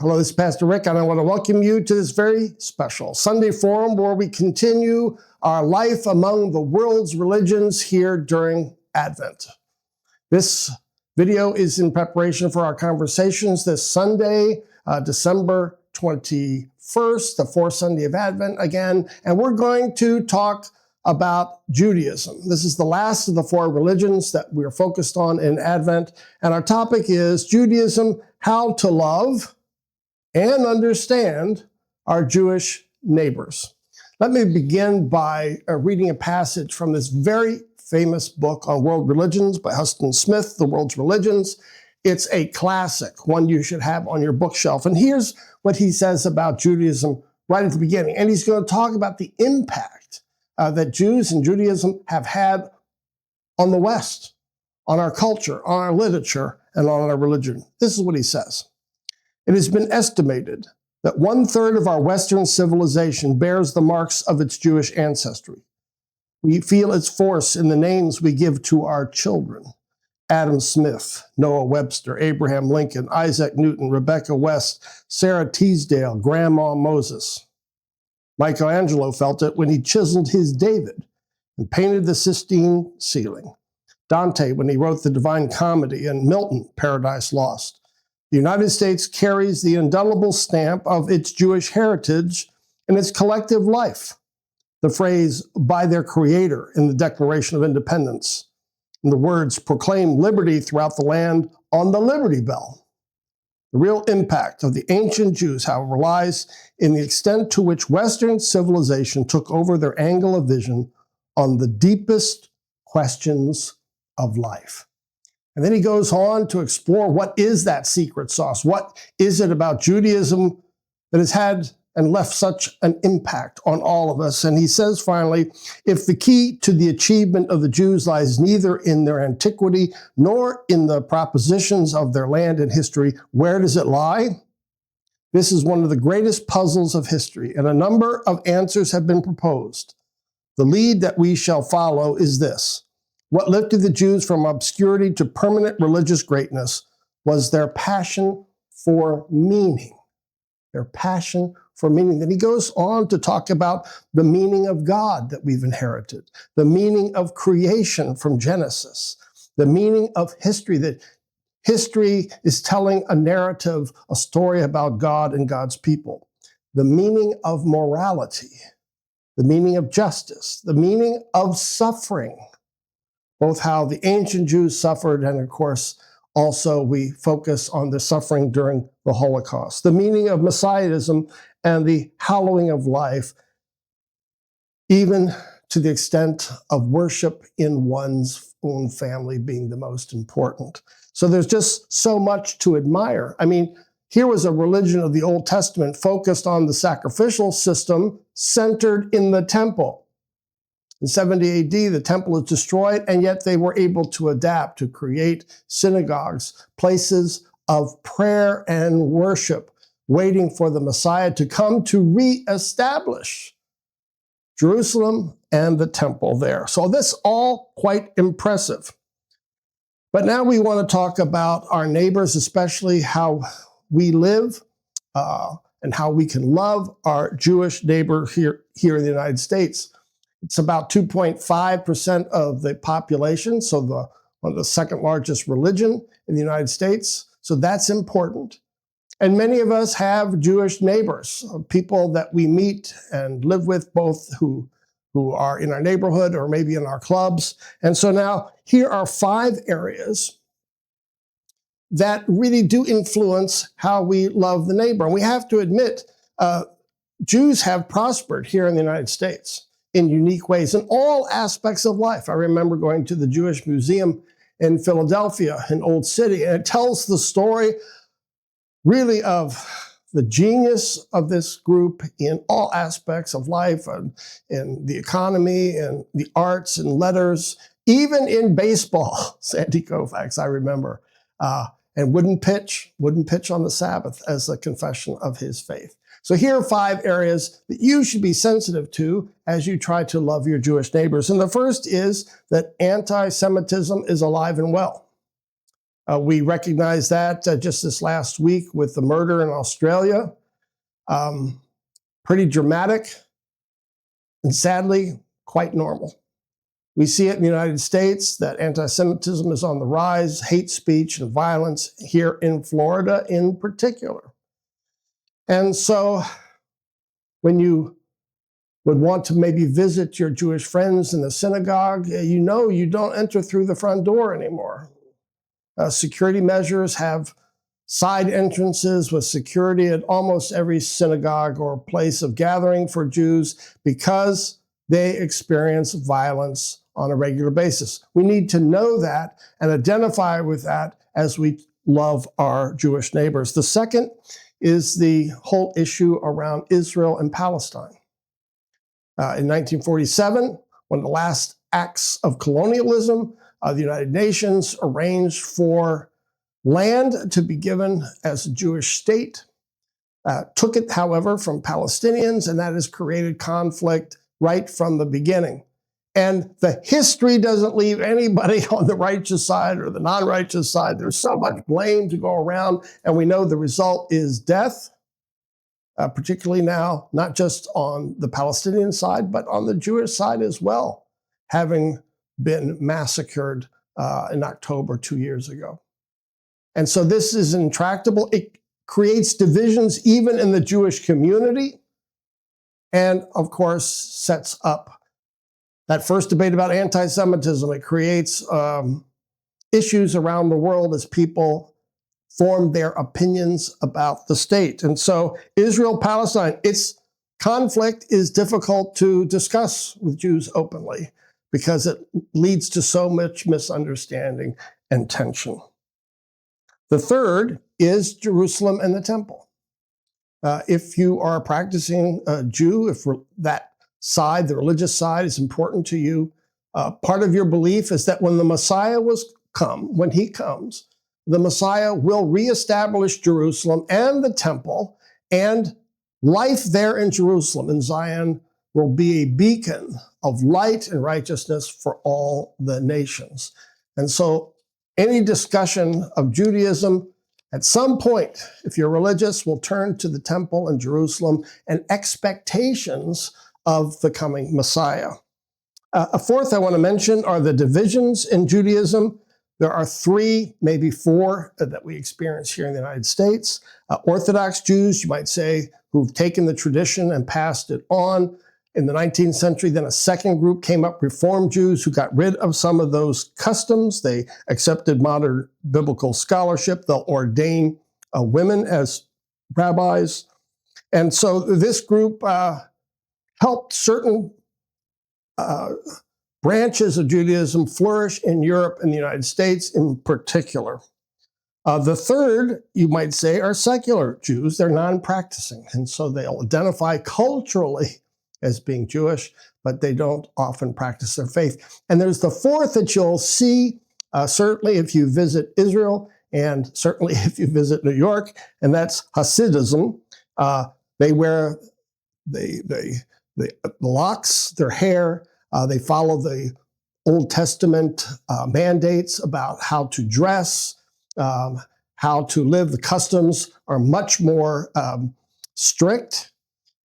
Hello, this is Pastor Rick, and I want to welcome you to this very special Sunday forum where we continue our life among the world's religions here during Advent. This video is in preparation for our conversations this Sunday, December 21st, the fourth Sunday of Advent again, and we're going to talk about Judaism. This is the last of the four religions that we're focused on in Advent, and our topic is Judaism, how to love and understand our Jewish neighbors. Let me begin by reading a passage from this very famous book on world religions by Huston Smith, The World's Religions. It's a classic, one you should have on your bookshelf. And here's what he says about Judaism right at the beginning. And he's going to talk about the impact that Jews and Judaism have had on the West, on our culture, on our literature, and on our religion. This is what he says. It has been estimated that 1/3 of our Western civilization bears the marks of its Jewish ancestry. We feel its force in the names we give to our children. Adam Smith, Noah Webster, Abraham Lincoln, Isaac Newton, Rebecca West, Sarah Teasdale, Grandma Moses. Michelangelo felt it when he chiseled his David and painted the Sistine ceiling. Dante when he wrote the Divine Comedy, and Milton, Paradise Lost. The United States carries the indelible stamp of its Jewish heritage in its collective life. The phrase, by their creator, in the Declaration of Independence, and the words, proclaim liberty throughout the land on the Liberty Bell. The real impact of the ancient Jews, however, lies in the extent to which Western civilization took over their angle of vision on the deepest questions of life. And then he goes on to explore what is that secret sauce? What is it about Judaism that has had and left such an impact on all of us? And he says finally, if the key to the achievement of the Jews lies neither in their antiquity nor in the propositions of their land and history, where does it lie? This is one of the greatest puzzles of history, and a number of answers have been proposed. The lead that we shall follow is this. What lifted the Jews from obscurity to permanent religious greatness was their passion for meaning. Their passion for meaning. Then he goes on to talk about the meaning of God that we've inherited, the meaning of creation from Genesis, the meaning of history, that history is telling a narrative, a story about God and God's people, the meaning of morality, the meaning of justice, the meaning of suffering, both how the ancient Jews suffered, and of course, also we focus on the suffering during the Holocaust, the meaning of Messianism and the hallowing of life, even to the extent of worship in one's own family being the most important. So there's just so much to admire. I mean, here was a religion of the Old Testament focused on the sacrificial system centered in the temple. In 70 AD, the temple is destroyed, and yet they were able to adapt to create synagogues, places of prayer and worship, waiting for the Messiah to come to reestablish Jerusalem and the temple there. So this all quite impressive. But now we want to talk about our neighbors, especially how we live and how we can love our Jewish neighbor here in the United States. It's about 2.5% of the population, so one of the second largest religion in the United States. So that's important. And many of us have Jewish neighbors, people that we meet and live with, both who are in our neighborhood or maybe in our clubs. And so now here are 5 areas that really do influence how we love the neighbor. And we have to admit, Jews have prospered here in the United States in unique ways in all aspects of life. I remember going to the Jewish Museum in Philadelphia, an old city, and it tells the story really of the genius of this group in all aspects of life, and in the economy, and the arts and letters, even in baseball. Sandy Koufax, I remember, and wouldn't pitch on the Sabbath as a confession of his faith. So here are 5 areas that you should be sensitive to as you try to love your Jewish neighbors. And the first is that anti-Semitism is alive and well. We recognize that just this last week with the murder in Australia. Pretty dramatic and sadly quite normal. We see it in the United States that anti-Semitism is on the rise, hate speech and violence here in Florida in particular. And so when you would want to maybe visit your Jewish friends in the synagogue, you know you don't enter through the front door anymore. Security measures have side entrances with security at almost every synagogue or place of gathering for Jews because they experience violence on a regular basis. We need to know that and identify with that as we love our Jewish neighbors. The second is the whole issue around Israel and Palestine. In 1947, one of the last acts of colonialism, the United Nations arranged for land to be given as a Jewish state, took it, however, from Palestinians, and that has created conflict right from the beginning. And the history doesn't leave anybody on the righteous side or the non-righteous side. There's so much blame to go around, and we know the result is death, particularly now, not just on the Palestinian side, but on the Jewish side as well, having been massacred in October 2 years ago. And so this is intractable. It creates divisions even in the Jewish community, and of course sets up that first debate about anti-Semitism. It creates issues around the world as people form their opinions about the state. And so Israel-Palestine, its conflict is difficult to discuss with Jews openly because it leads to so much misunderstanding and tension. The third is Jerusalem and the temple. If you are a practicing Jew, if that side, the religious side, is important to you, part of your belief is that when the Messiah when he comes, the Messiah will reestablish Jerusalem and the temple, and life there in Jerusalem, in Zion, will be a beacon of light and righteousness for all the nations. And so any discussion of Judaism, at some point, if you're religious, will turn to the temple in Jerusalem and expectations of the coming Messiah. A fourth I want to mention are the divisions in Judaism. There are 3, maybe 4 that we experience here in the United States. Orthodox Jews, you might say, who've taken the tradition and passed it on. In the 19th century, then a second group came up, Reform Jews, who got rid of some of those customs. They accepted modern biblical scholarship. They'll ordain women as rabbis. And so this group helped certain branches of Judaism flourish in Europe and the United States in particular. The third, you might say, are secular Jews. They're non-practicing, and so they'll identify culturally as being Jewish, but they don't often practice their faith. And there's the fourth that you'll see, certainly if you visit Israel, and certainly if you visit New York, and that's Hasidism. They wear the locks, their hair. They follow the Old Testament mandates about how to dress, how to live. The customs are much more strict,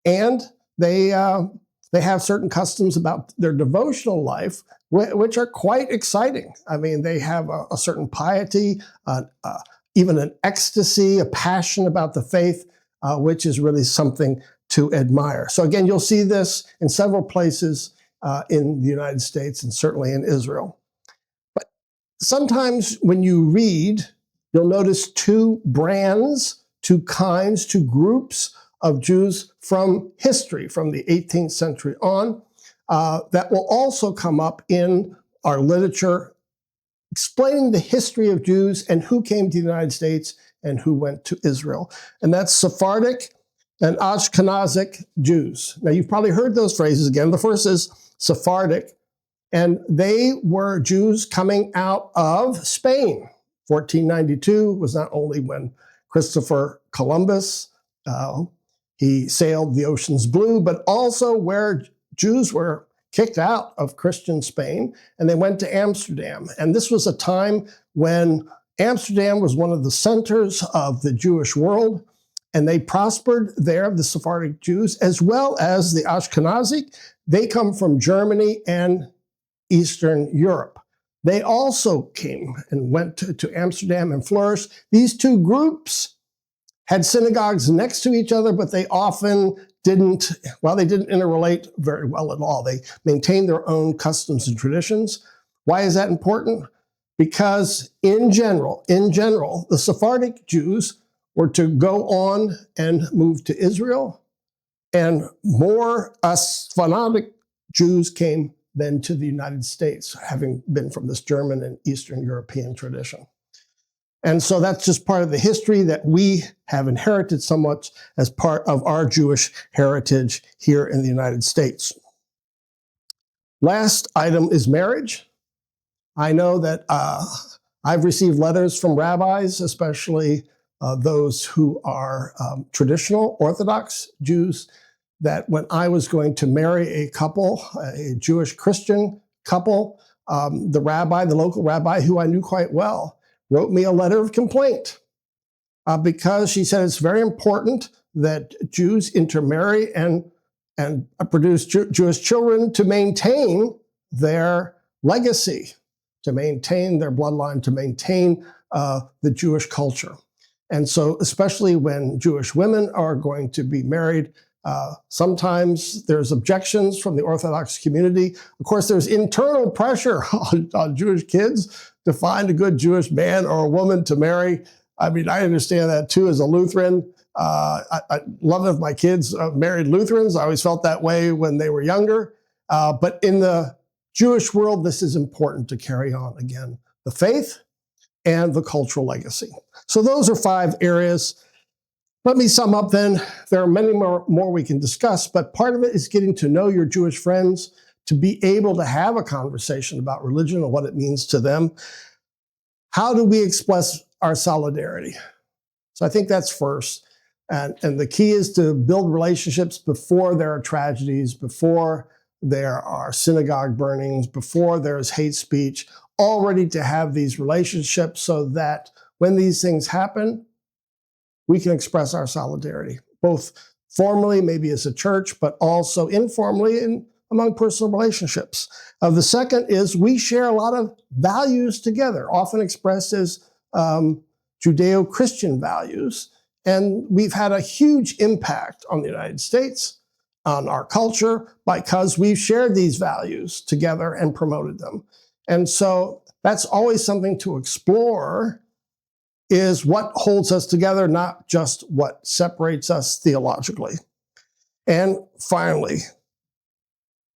and they have certain customs about their devotional life, which are quite exciting. I mean, they have a certain piety, even an ecstasy, a passion about the faith, which is really something to admire. So again, you'll see this in several places in the United States and certainly in Israel. But sometimes when you read, you'll notice 2 brands, 2 kinds, 2 groups of Jews from history, from the 18th century on, that will also come up in our literature, explaining the history of Jews and who came to the United States and who went to Israel. And that's Sephardic and Ashkenazic Jews. Now, you've probably heard those phrases again. The first is Sephardic, and they were Jews coming out of Spain. 1492 was not only when Christopher Columbus he sailed the oceans blue, but also where Jews were kicked out of Christian Spain, and they went to Amsterdam. And this was a time when Amsterdam was one of the centers of the Jewish world, and they prospered there, the Sephardic Jews, as well as the Ashkenazi. They come from Germany and Eastern Europe. They also came and went to Amsterdam and flourished. These two groups had synagogues next to each other, but they often didn't interrelate very well at all. They maintained their own customs and traditions. Why is that important? Because in general, the Sephardic Jews were to go on and move to Israel, and more Slavonic Jews came than to the United States, having been from this German and Eastern European tradition. And so that's just part of the history that we have inherited somewhat as part of our Jewish heritage here in the United States. Last item is marriage. I know that I've received letters from rabbis, especially those who are traditional Orthodox Jews, that when I was going to marry a couple, a Jewish Christian couple, the local rabbi who I knew quite well, wrote me a letter of complaint because she said it's very important that Jews intermarry and produce Jewish children to maintain their legacy, to maintain their bloodline, to maintain the Jewish culture. And so especially when Jewish women are going to be married, sometimes there's objections from the Orthodox community. Of course, there's internal pressure on Jewish kids to find a good Jewish man or a woman to marry. I mean, I understand that too as a Lutheran. I love if my kids married Lutherans. I always felt that way when they were younger. But in the Jewish world, this is important to carry on, again, the faith and the cultural legacy. So those are 5 areas. Let me sum up then. There are many more we can discuss, but part of it is getting to know your Jewish friends, to be able to have a conversation about religion and what it means to them. How do we express our solidarity? So I think that's first. And the key is to build relationships before there are tragedies, before there are synagogue burnings, before there's hate speech, already to have these relationships so that when these things happen, we can express our solidarity, both formally, maybe as a church, but also informally among personal relationships. The second is we share a lot of values together, often expressed as Judeo-Christian values. And we've had a huge impact on the United States, on our culture, because we've shared these values together and promoted them. And so that's always something to explore, is what holds us together, not just what separates us theologically. And finally,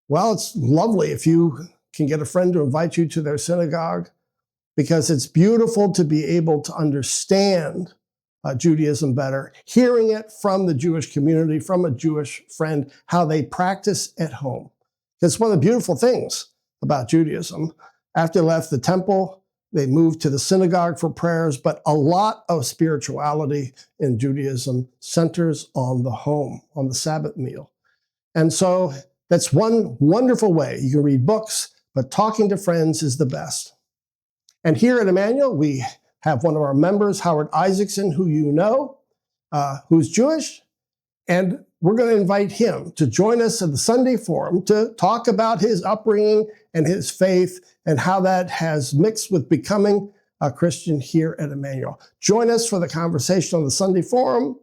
well, it's lovely if you can get a friend to invite you to their synagogue, because it's beautiful to be able to understand Judaism better, hearing it from the Jewish community, from a Jewish friend, how they practice at home. It's one of the beautiful things about Judaism. After they left the temple, they moved to the synagogue for prayers, but a lot of spirituality in Judaism centers on the home, on the Sabbath meal. And so that's one wonderful way. You can read books, but talking to friends is the best. And here at Emmanuel, we have one of our members, Howard Isaacson, who you know, who's Jewish, and we're going to invite him to join us at the Sunday Forum to talk about his upbringing and his faith and how that has mixed with becoming a Christian here at Emmanuel. Join us for the conversation on the Sunday Forum,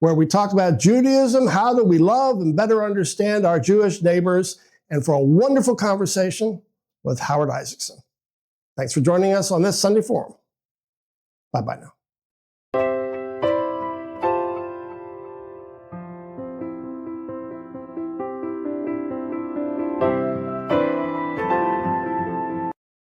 where we talk about Judaism, how do we love and better understand our Jewish neighbors, and for a wonderful conversation with Howard Isaacson. Thanks for joining us on this Sunday Forum. Bye-bye now.